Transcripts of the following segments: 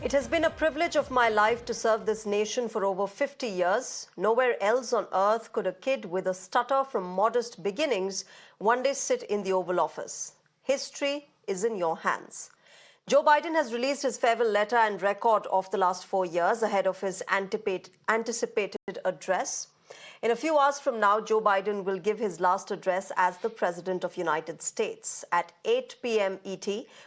It has been a privilege of my life to serve this nation for over 50 years. Nowhere else on earth could a kid with a stutter from modest beginnings one day sit in the Oval Office. History is in your hands. Joe Biden has released his farewell letter and record of the last 4 years ahead of his anticipated address. In a few hours from now, Joe Biden will give his last address as the President of the United States. At 8 p.m. ET,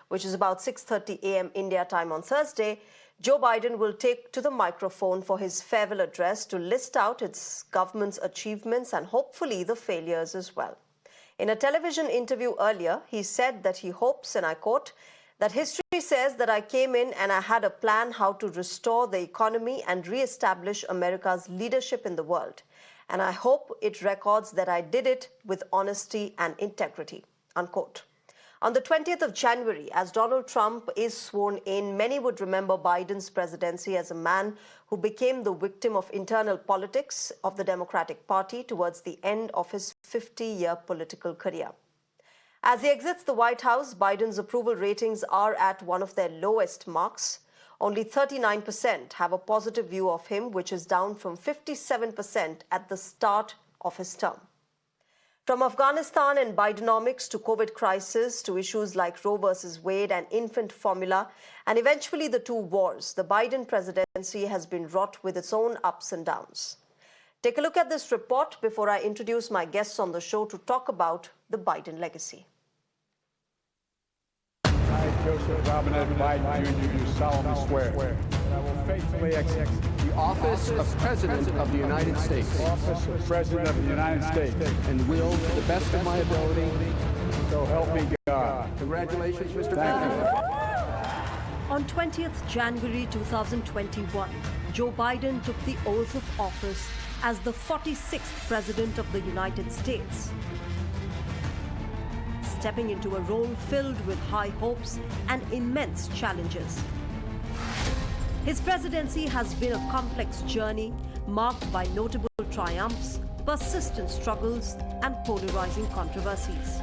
which is about 6:30 a.m. India time on Thursday, Joe Biden will take to the microphone for his farewell address to list out its government's achievements and hopefully the failures as well. In a television interview earlier, he said that he hopes, and I quote, that history says that I came in and I had a plan how to restore the economy and re-establish America's leadership in the world. And I hope it records that I did it with honesty and integrity, unquote. On the 20th of January, as Donald Trump is sworn in, many would remember Biden's presidency as a man who became the victim of internal politics of the Democratic Party towards the end of his 50-year political career. As he exits the White House, Biden's approval ratings are at one of their lowest marks. Only 39% have a positive view of him, which is down from 57% at the start of his term. From Afghanistan and Bidenomics to COVID crisis to issues like Roe versus Wade and infant formula, and eventually the two wars, the Biden presidency has been wrought with its own ups and downs. Take a look at this report before I introduce my guests on the show to talk about the Biden legacy. Joseph Robinette Biden Jr. do solemnly swear that I will faithfully execute the office of President of the United States. The office of President of the United States. And will, to the best of my ability, so help me God. Congratulations, Mr. President. On 20th January 2021, Joe Biden took the oath of office as the 46th President of the United States, stepping into a role filled with high hopes and immense challenges. His presidency has been a complex journey marked by notable triumphs, persistent struggles, and polarizing controversies.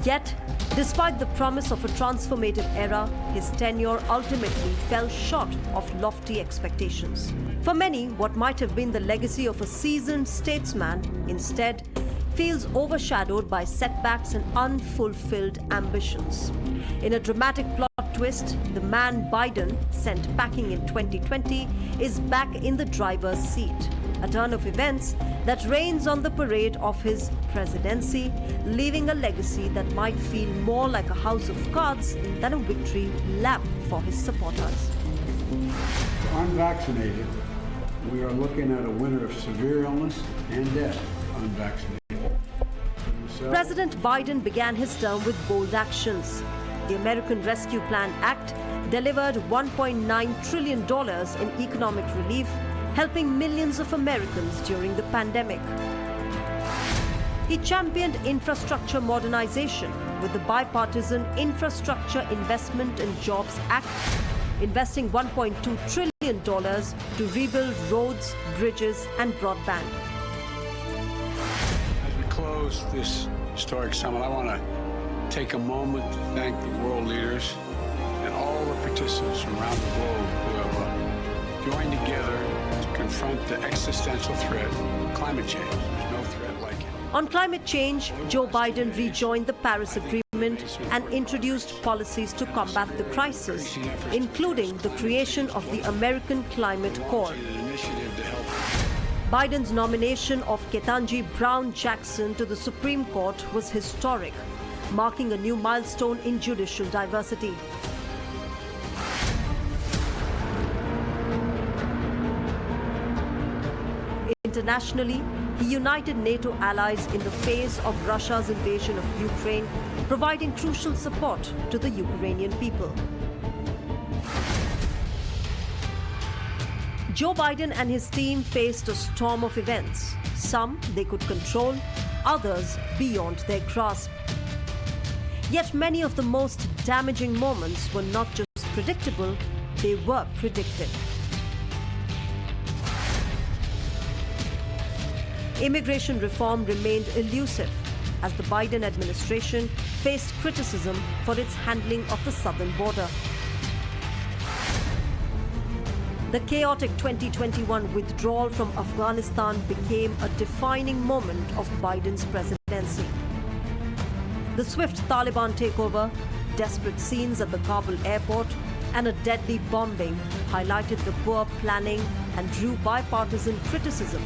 Yet, despite the promise of a transformative era, his tenure ultimately fell short of lofty expectations. For many, what might have been the legacy of a seasoned statesman instead feels overshadowed by setbacks and unfulfilled ambitions. In a dramatic plot twist, the man Biden sent packing in 2020 is back in the driver's seat, a turn of events that rains on the parade of his presidency, leaving a legacy that might feel more like a house of cards than a victory lap for his supporters. Unvaccinated, we are looking at a winter of severe illness and death. Unvaccinated. President Biden began his term with bold actions. The American Rescue Plan Act delivered $1.9 trillion in economic relief, helping millions of Americans during the pandemic. He championed infrastructure modernization with the bipartisan Infrastructure Investment and Jobs Act, investing $1.2 trillion to rebuild roads, bridges, and broadband. Close this historic summit, I want to take a moment to thank the world leaders and all the participants from around the globe who have joined together to confront the existential threat of climate change. There's no threat like it. On climate change, Joe Biden rejoined the Paris Agreement and introduced policies to combat the crisis, including the creation of the American Climate Corps. Biden's nomination of Ketanji Brown Jackson to the Supreme Court was historic, marking a new milestone in judicial diversity. Internationally, he united NATO allies in the face of Russia's invasion of Ukraine, providing crucial support to the Ukrainian people. Joe Biden and his team faced a storm of events. Some they could control, others beyond their grasp. Yet many of the most damaging moments were not just predictable, they were predicted. Immigration reform remained elusive as the Biden administration faced criticism for its handling of the southern border. The chaotic 2021 withdrawal from Afghanistan became a defining moment of Biden's presidency. The swift Taliban takeover, desperate scenes at the Kabul airport, and a deadly bombing highlighted the poor planning and drew bipartisan criticism,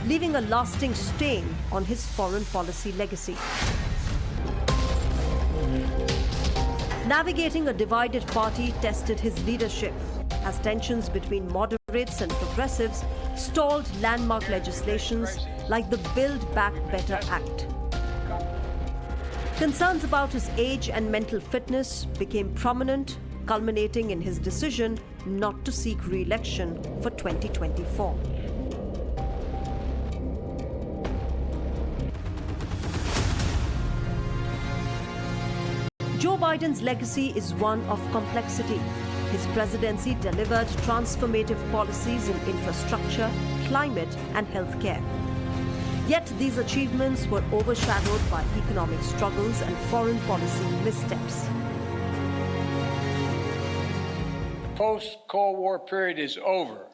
leaving a lasting stain on his foreign policy legacy. Navigating a divided party tested his leadership, as tensions between moderates and progressives stalled landmark legislations like the Build Back Better Act. Concerns about his age and mental fitness became prominent, culminating in his decision not to seek re-election for 2024. Joe Biden's legacy is one of complexity. His presidency delivered transformative policies in infrastructure, climate, and healthcare. Yet these achievements were overshadowed by economic struggles and foreign policy missteps. Post-Cold War period is over.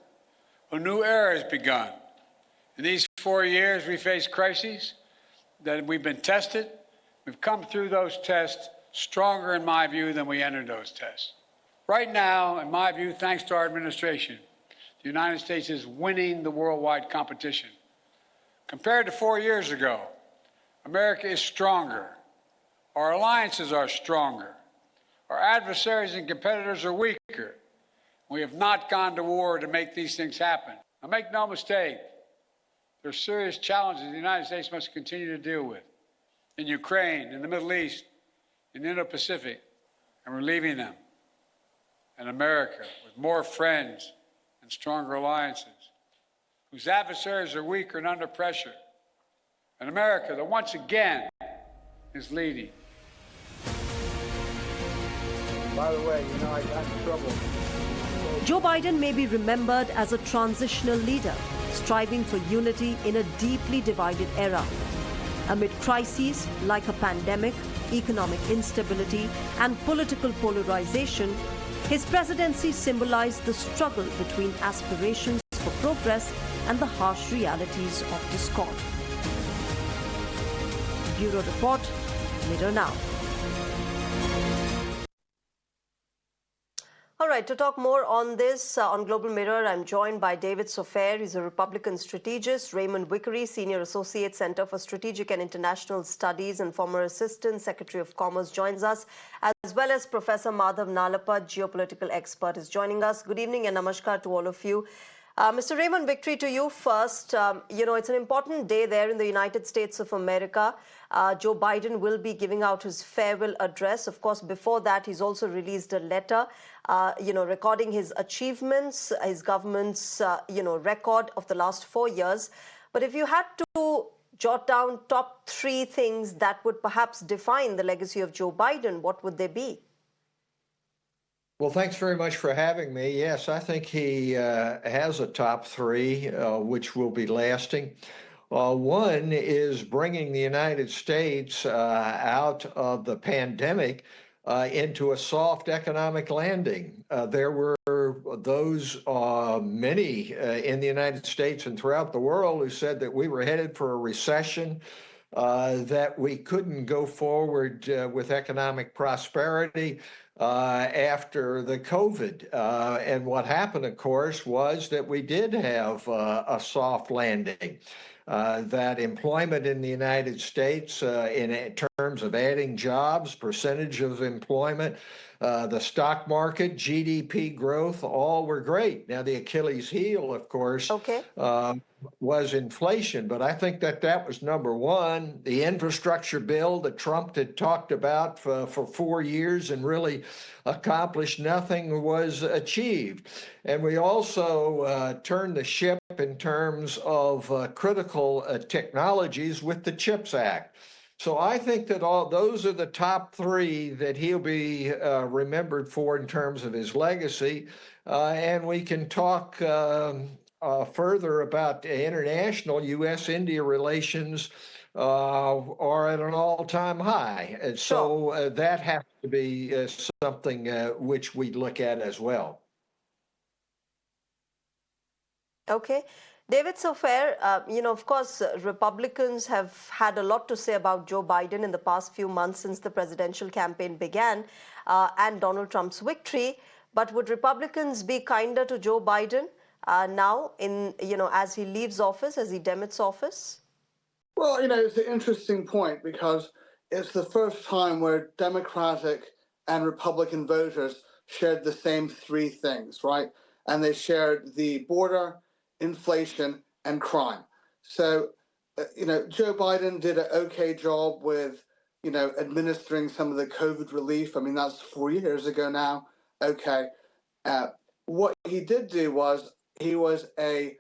A new era has begun. In these 4 years, we faced crises that we've been tested. We've come through those tests stronger, in my view, than we entered those tests. Right now, in my view, thanks to our administration, the United States is winning the worldwide competition. Compared to 4 years ago, America is stronger. Our alliances are stronger. Our adversaries and competitors are weaker. We have not gone to war to make these things happen. Now, make no mistake, there are serious challenges the United States must continue to deal with in Ukraine, in the Middle East, in the Indo-Pacific, and we're leaving them. And America, with more friends and stronger alliances, whose adversaries are weaker and under pressure. And America, that once again is leading. By the way, I got in trouble. Joe Biden may be remembered as a transitional leader, striving for unity in a deeply divided era. Amid crises like a pandemic, economic instability, and political polarization, his presidency symbolized the struggle between aspirations for progress and the harsh realities of discord. Bureau Report, Mirror Now. All right, to talk more on this, on Global Mirror, I'm joined by David Sofair. He's a Republican strategist. Raymond Vickery, Senior Associate, Center for Strategic and International Studies and former Assistant Secretary of Commerce, joins us, as well as Professor Madhav Nalapa, geopolitical expert, is joining us. Good evening and namaskar to all of you. Mr. Raymond Vickery, to you first. It's an important day there in the United States of America. Joe Biden will be giving out his farewell address. Of course, before that, he's also released a letter, recording his achievements, his government's, record of the last 4 years. But if you had to jot down top 3 things that would perhaps define the legacy of Joe Biden, what would they be? Well, thanks very much for having me. Yes, I think he has a top 3, which will be lasting. One is bringing the United States out of the pandemic into a soft economic landing. There were those, many in the United States and throughout the world, who said that we were headed for a recession, that we couldn't go forward with economic prosperity after the COVID. And what happened, of course, was that we did have a soft landing. That employment in the United States, in terms of adding jobs, percentage of employment, the stock market, GDP growth, all were great. Now, the Achilles heel, of course, was inflation. But I think that was number one. The infrastructure bill that Trump had talked about for 4 years and really accomplished nothing was achieved. And we also turned the ship in terms of critical technologies with the CHIPS Act. So I think that all those are the top 3 that he'll be remembered for in terms of his legacy. And we can talk further about international U.S.-India relations are at an all-time high. And so that has to be something which we look at as well. Okay. David Sofair, of course, Republicans have had a lot to say about Joe Biden in the past few months since the presidential campaign began and Donald Trump's victory. But would Republicans be kinder to Joe Biden now as he leaves office, as he demits office? Well, it's an interesting point because it's the first time where Democratic and Republican voters shared the same three things, right? And they shared the border, inflation, and crime. So, Joe Biden did an okay job with, administering some of the COVID relief. I mean, that's 4 years ago now. Okay. What he did do was he was a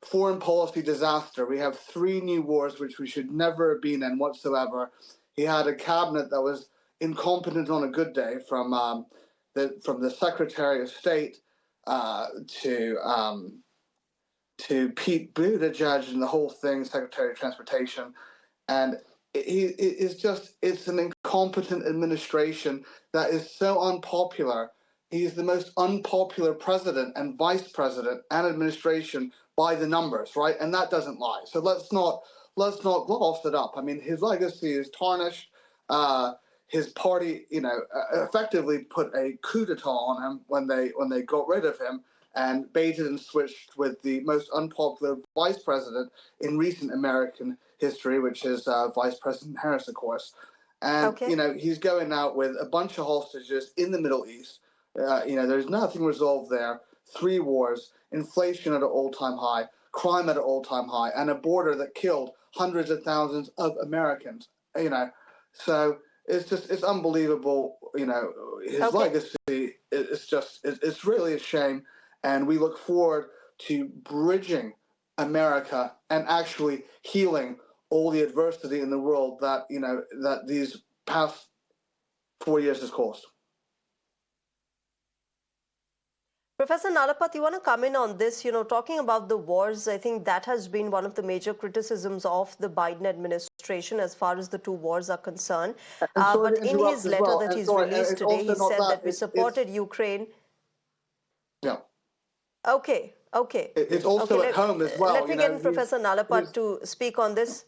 foreign policy disaster. We have three new wars which we should never have been in whatsoever. He had a cabinet that was incompetent on a good day, from the Secretary of State to Pete Buttigieg and the whole thing, Secretary of Transportation, and it's an incompetent administration that is so unpopular. He's the most unpopular president and vice president and administration by the numbers, right? And that doesn't lie. So let's not gloss it up. I mean, his legacy is tarnished. His party, effectively put a coup d'etat on him when they got rid of him and baited and switched with the most unpopular vice president in recent American history, which is Vice President Harris, of course. And, Okay. he's going out with a bunch of hostages in the Middle East. There's nothing resolved there. Three wars, inflation at an all-time high, crime at an all-time high, and a border that killed hundreds of thousands of Americans. So it's unbelievable. His legacy it's really a shame, and we look forward to bridging America and actually healing all the adversity in the world that these past 4 years has caused. Professor Nalapat, you want to come in on this? Talking about the wars, I think that has been one of the major criticisms of the Biden administration as far as the two wars are concerned. But in his letter that he's released today, he said that we supported Ukraine. Yeah. Okay. It's also at home as well. Let me get Professor Nalapat to speak on this.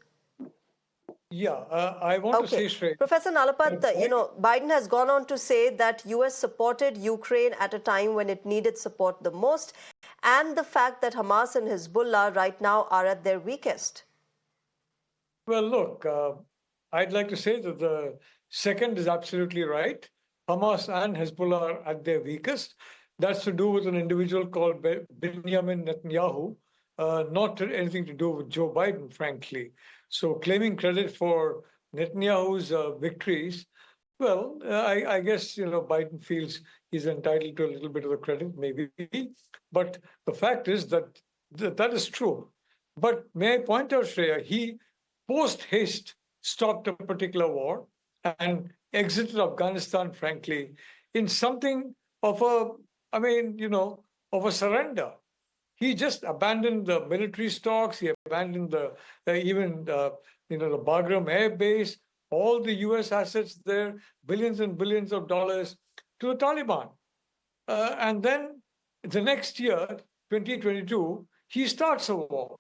Yeah, I want to say, Shreya. Professor Nalapat, Biden has gone on to say that US supported Ukraine at a time when it needed support the most, and the fact that Hamas and Hezbollah right now are at their weakest. Well, look, I'd like to say that the second is absolutely right. Hamas and Hezbollah are at their weakest. That's to do with an individual called Benjamin Netanyahu, not anything to do with Joe Biden, frankly. So claiming credit for Netanyahu's victories, well, I guess, Biden feels he's entitled to a little bit of the credit, maybe. But the fact is that that is true. But may I point out, Shreya, he post-haste stopped a particular war and exited Afghanistan, frankly, in something of a surrender. He just abandoned the military stocks. He abandoned the Bagram Air Base, all the U.S. assets there, billions and billions of dollars to the Taliban. And then the next year, 2022, he starts a war.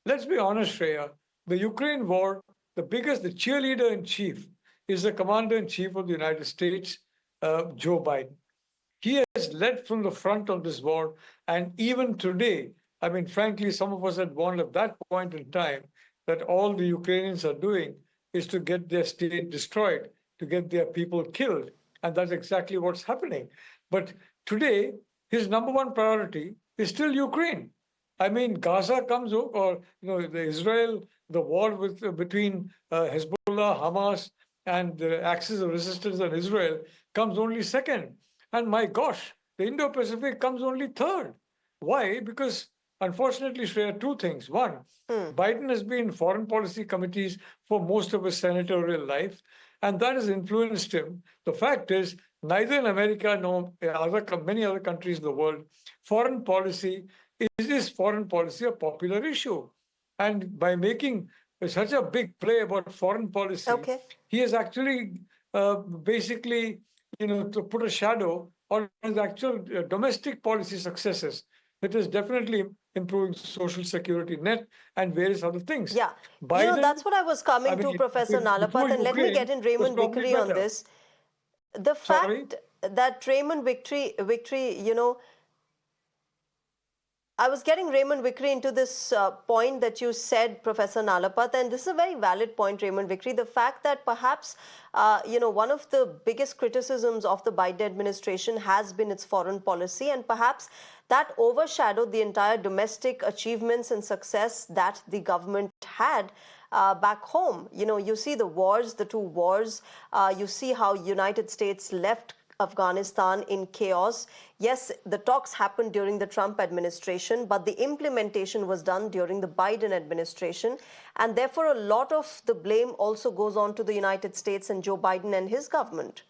Let's be honest, Shreya. The Ukraine war, the cheerleader in chief is the commander in chief of the United States, Joe Biden. He has led from the front of this war. And even today, I mean, frankly, some of us had warned at that point in time that all the Ukrainians are doing is to get their state destroyed, to get their people killed. And that's exactly what's happening. But today, his number one priority is still Ukraine. I mean, Gaza comes, or the war between Hezbollah, Hamas, and the axis of resistance in Israel comes only second. And my gosh, the Indo-Pacific comes only third. Why? Because, unfortunately, Shreya, two things. One, Biden has been in foreign policy committees for most of his senatorial life, and that has influenced him. The fact is, neither in America nor many other countries in the world, foreign policy is a popular issue. And by making such a big play about foreign policy, he has actually basically to put a shadow on his actual domestic policy successes. It has definitely improving social security net, and various other things. Yeah, Biden, that's what I was coming to, Professor before Nalapat, and let me Ukraine get in was Raymond probably Vickery on better. this. The Sorry? fact that Raymond Vickery, I was getting Raymond Vickery into this point that you said, Professor Nalapat, and this is a very valid point, Raymond Vickery. The fact that perhaps, one of the biggest criticisms of the Biden administration has been its foreign policy, and perhaps that overshadowed the entire domestic achievements and success that the government had back home. You see the wars, the two wars. You see how United States left Afghanistan in chaos. Yes, the talks happened during the Trump administration, but the implementation was done during the Biden administration. And therefore, a lot of the blame also goes on to the United States and Joe Biden and his government.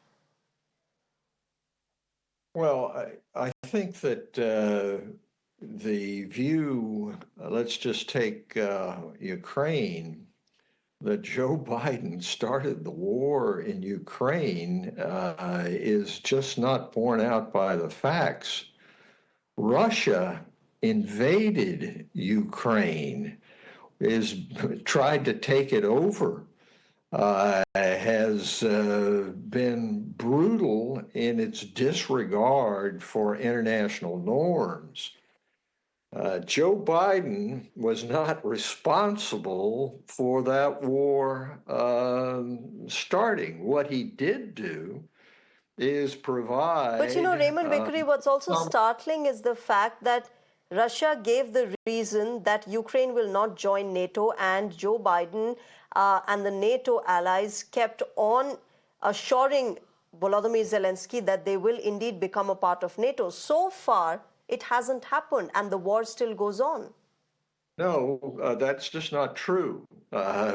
Well, I think that the view, let's just take Ukraine, that Joe Biden started the war in Ukraine is just not borne out by the facts. Russia invaded Ukraine, tried to take it over, has been brutal in its disregard for international norms. Joe Biden was not responsible for that war starting. What he did do is provide. But Raymond Vickery, what's also startling is the fact that Russia gave the reason that Ukraine will not join NATO, and Joe Biden and the NATO allies kept on assuring Volodymyr Zelensky that they will indeed become a part of NATO. So far, it hasn't happened, and the war still goes on. No, that's just not true.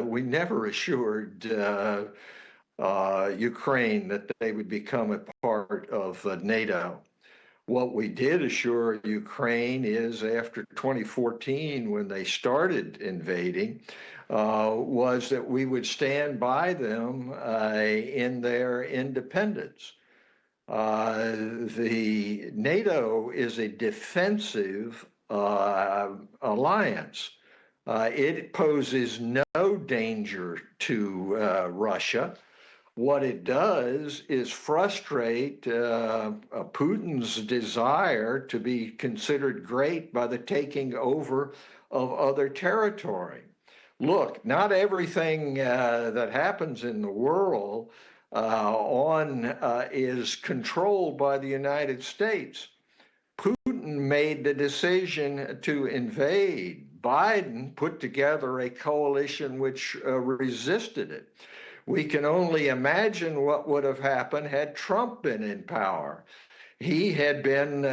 We never assured Ukraine that they would become a part of NATO. What we did assure Ukraine is after 2014, when they started invading, was that we would stand by them in their independence. The NATO is a defensive alliance. It poses no danger to Russia. What it does is frustrate Putin's desire to be considered great by the taking over of other territory. Look, not everything that happens in the world is controlled by the United States. Putin made the decision to invade. Biden put together a coalition which resisted it. We can only imagine what would have happened had Trump been in power. He had been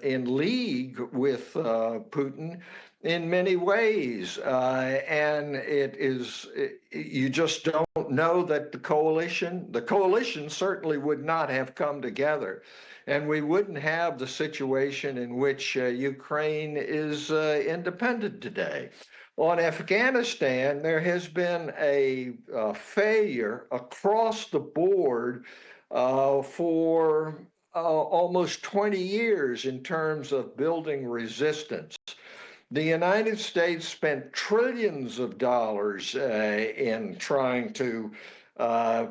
in league with Putin in many ways, and you just don't know that the coalition certainly would not have come together, and we wouldn't have the situation in which Ukraine is independent today. On Afghanistan, there has been a failure across the board for almost 20 years in terms of building resistance. The United States spent trillions of dollars in trying to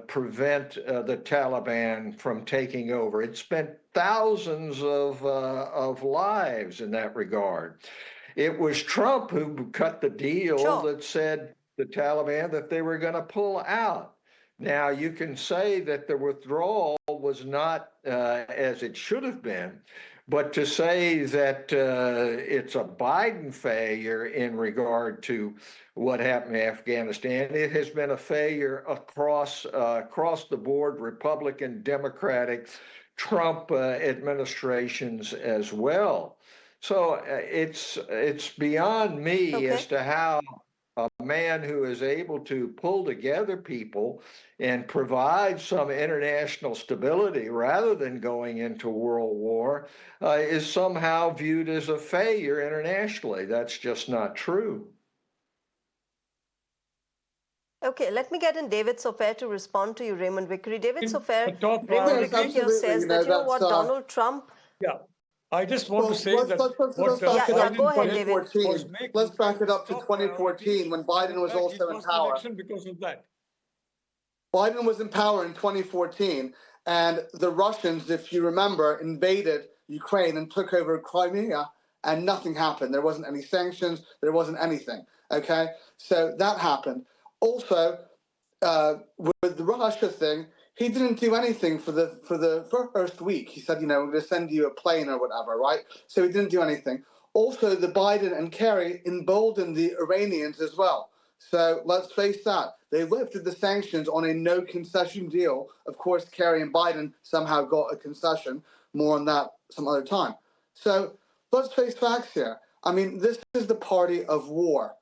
prevent the Taliban from taking over. It spent thousands of lives in that regard. It was Trump who cut the deal that said the Taliban that they were going to pull out. Now, you can say that the withdrawal was not as it should have been, but to say that it's a Biden failure in regard to what happened in Afghanistan, it has been a failure across the board, Republican, Democratic, Trump administrations as well. So it's beyond me as to how a man who is able to pull together people and provide some international stability rather than going into world war is somehow viewed as a failure internationally. That's just not true. Okay, let me get in David Sofair to respond to you, Raymond Vickery. David Sofair, top Raymond priority- Vickery here says that, what, Donald Trump... Yeah. I just want to say let's, that let's back it up to Go ahead, David. 2014. Let's back it up to 2014 when Biden was also in power. Because of that. Biden was in power in 2014, and the Russians, if you remember, invaded Ukraine and took over Crimea, and nothing happened. There wasn't any sanctions. There wasn't anything. Okay, so that happened. Also, with the Russia thing, he didn't do anything for the first week. He said, we're going to send you a plane or whatever, right? So he didn't do anything. Also, the Biden and Kerry emboldened the Iranians as well. So let's face that. They lifted the sanctions on a no concession deal. Of course, Kerry and Biden somehow got a concession. More on that some other time. So let's face facts here. I mean, this is the party of war.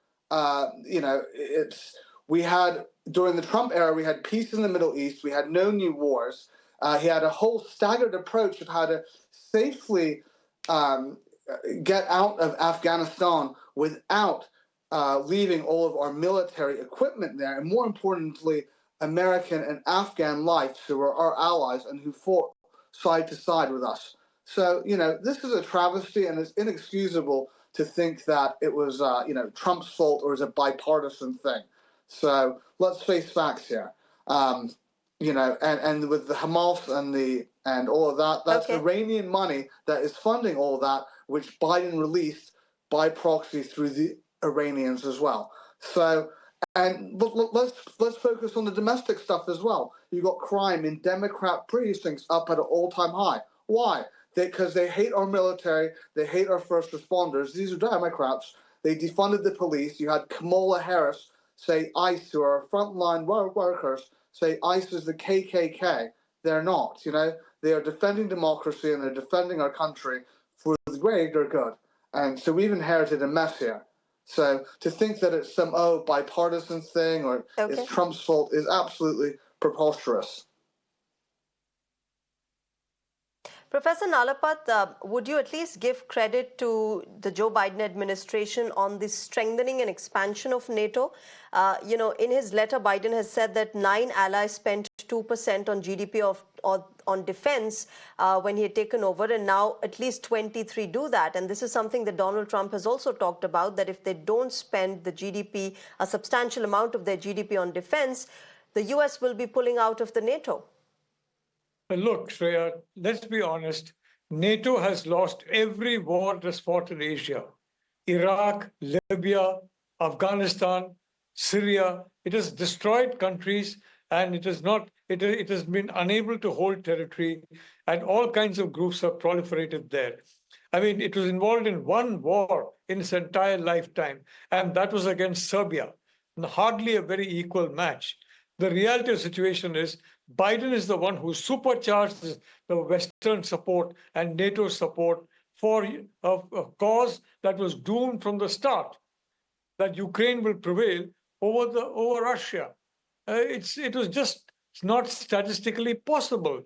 We had, during the Trump era, we had peace in the Middle East. We had no new wars. He had a whole staggered approach of how to safely get out of Afghanistan without leaving all of our military equipment there, and more importantly, American and Afghan lives who were our allies and who fought side to side with us. So, this is a travesty, and it's inexcusable to think that it was, Trump's fault or is a bipartisan thing. So let's face facts here. And with the Hamas and all of that, that's Iranian money that is funding all of that, which Biden released by proxy through the Iranians as well. So, and let's focus on the domestic stuff as well. You got crime in Democrat precincts up at an all-time high. Why? Because they hate our military, they hate our first responders. These are Democrats. They defunded the police. You had Kamala Harris say ICE, who are frontline workers, say ICE is the KKK. They're not. They are defending democracy and they're defending our country for the greater good. And so we've inherited a mess here. So to think that it's some bipartisan thing or it's Trump's fault is absolutely preposterous. Professor Nalapat, would you at least give credit to the Joe Biden administration on the strengthening and expansion of NATO? In his letter, Biden has said that 9 allies spent 2% on GDP on defense when he had taken over, and now at least 23 do that. And this is something that Donald Trump has also talked about, that if they don't spend the GDP, a substantial amount of their GDP on defense, the U.S. will be pulling out of the NATO. Look, Shreya, let's be honest. NATO has lost every war it has fought in Asia. Iraq, Libya, Afghanistan, Syria. It has destroyed countries, and it has been unable to hold territory, and all kinds of groups have proliferated there. I mean, it was involved in one war in its entire lifetime, and that was against Serbia. Hardly a very equal match. The reality of the situation is Biden is the one who supercharged the Western support and NATO support for a cause that was doomed from the start, that Ukraine will prevail over Russia. It was just not statistically possible.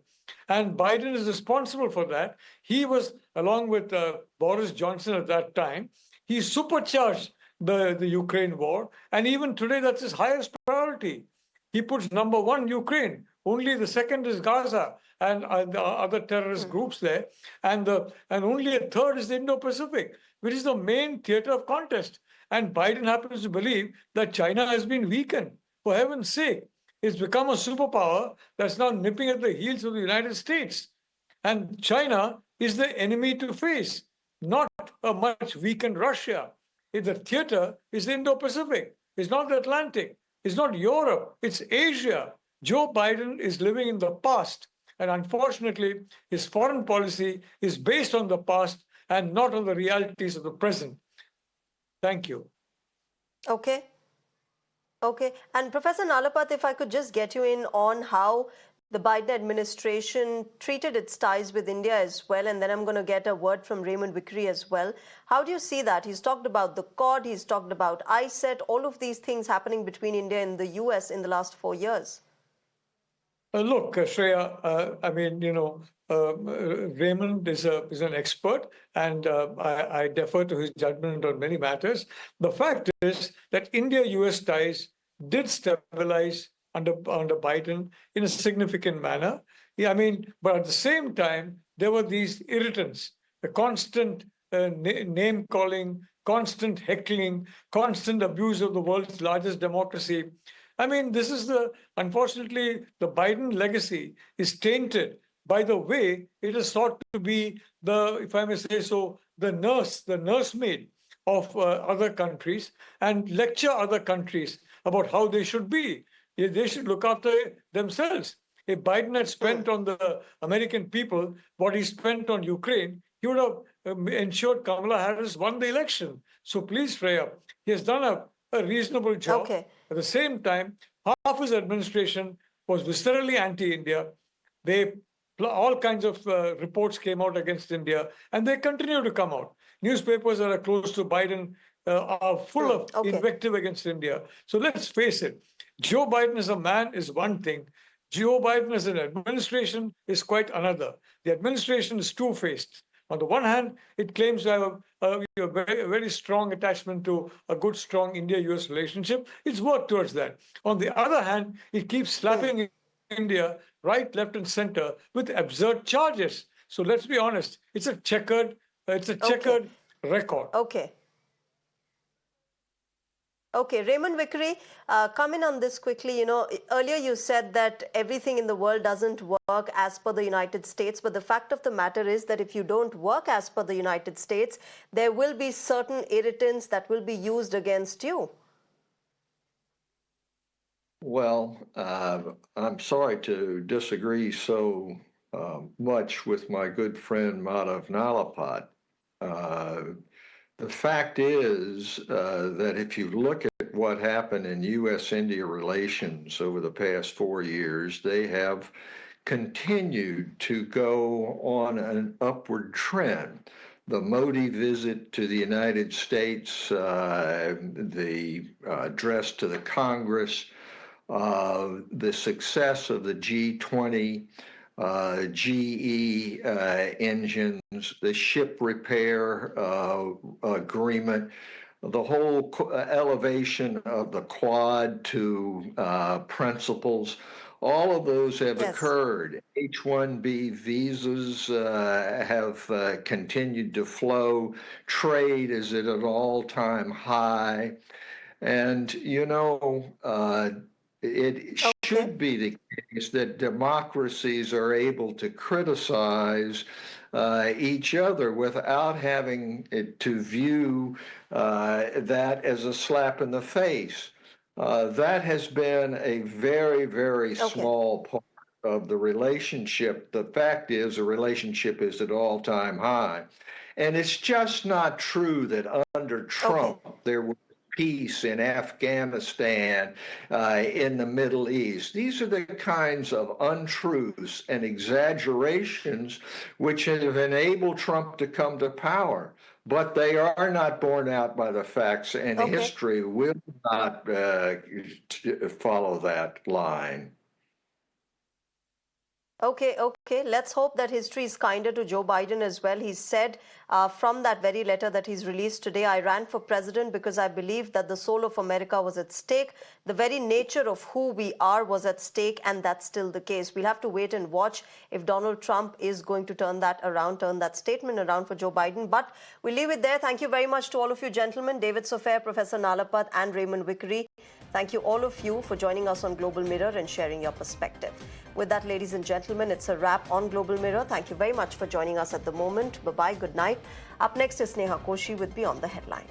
And Biden is responsible for that. He was, along with Boris Johnson at that time, he supercharged the Ukraine war. And even today, that's his highest priority. He puts number 1 Ukraine. Only the second is Gaza and the other terrorist groups there. And only a third is the Indo-Pacific, which is the main theater of contest. And Biden happens to believe that China has been weakened. For heaven's sake, it's become a superpower that's now nipping at the heels of the United States. And China is the enemy to face, not a much weakened Russia. The theater is the Indo-Pacific. It's not the Atlantic. It's not Europe. It's Asia. Joe Biden is living in the past. And unfortunately, his foreign policy is based on the past and not on the realities of the present. Thank you. Okay. And Professor Nalapat, if I could just get you in on how the Biden administration treated its ties with India as well, and then I'm going to get a word from Raymond Vickery as well. How do you see that? He's talked about the Quad, he's talked about ISET, all of these things happening between India and the US in the last 4 years. Look, Shreya, Raymond is an expert, and I defer to his judgment on many matters. The fact is that India-US ties did stabilize under Biden in a significant manner. But at the same time, there were these irritants. the constant name calling, constant heckling, constant abuse of the world's largest democracy. I mean, this is unfortunately, the Biden legacy is tainted by the way it is sought to be if I may say so, the nursemaid of other countries and lecture other countries about how they should be. They should look after themselves. If Biden had spent on the American people what he spent on Ukraine, he would have ensured Kamala Harris won the election. So please, Shreya, he has done a reasonable job. Okay. At the same time, half his administration was viscerally anti-India. All kinds of reports came out against India, and they continue to come out. Newspapers that are close to Biden are full of invective against India. So let's face it, Joe Biden as a man is one thing. Joe Biden as an administration is quite another. The administration is two-faced. On the one hand, it claims to have a very strong attachment to a good, strong India-US relationship. It's worked towards that. On the other hand, it keeps slapping India right, left, and center with absurd charges. So let's be honest, it's a checkered record. Okay, Raymond Vickery, come in on this quickly. Earlier you said that everything in the world doesn't work as per the United States, but the fact of the matter is that if you don't work as per the United States, there will be certain irritants that will be used against you. Well, I'm sorry to disagree so much with my good friend Madhav Nalapat. The fact is that if you look at what happened in U.S.-India relations over the past 4 years, they have continued to go on an upward trend. The Modi visit to the United States, the address to the Congress, the success of the G20, GE engines, the ship repair agreement, the whole elevation of the Quad to principles, all of those have occurred. H-1B visas have continued to flow. Trade is at an all-time high. And, it should be the case that democracies are able to criticize each other without having to view that as a slap in the face. That has been a very, very small part of the relationship. The fact is, the relationship is at all-time high. And it's just not true that under Trump there was peace in Afghanistan, in the Middle East. These are the kinds of untruths and exaggerations which have enabled Trump to come to power. But they are not borne out by the facts, and history will not follow that line. Okay. Let's hope that history is kinder to Joe Biden as well. He said from that very letter that he's released today, I ran for president because I believed that the soul of America was at stake. The very nature of who we are was at stake, and that's still the case. We'll have to wait and watch if Donald Trump is going to turn that statement around for Joe Biden. But we'll leave it there. Thank you very much to all of you gentlemen, David Sofair, Professor Nalapat, and Raymond Vickery. Thank you all of you for joining us on Global Mirror and sharing your perspective. With that, ladies and gentlemen, it's a wrap on Global Mirror. Thank you very much for joining us at the moment. Bye-bye. Good night. Up next is Sneha Koshi with Beyond the Headline.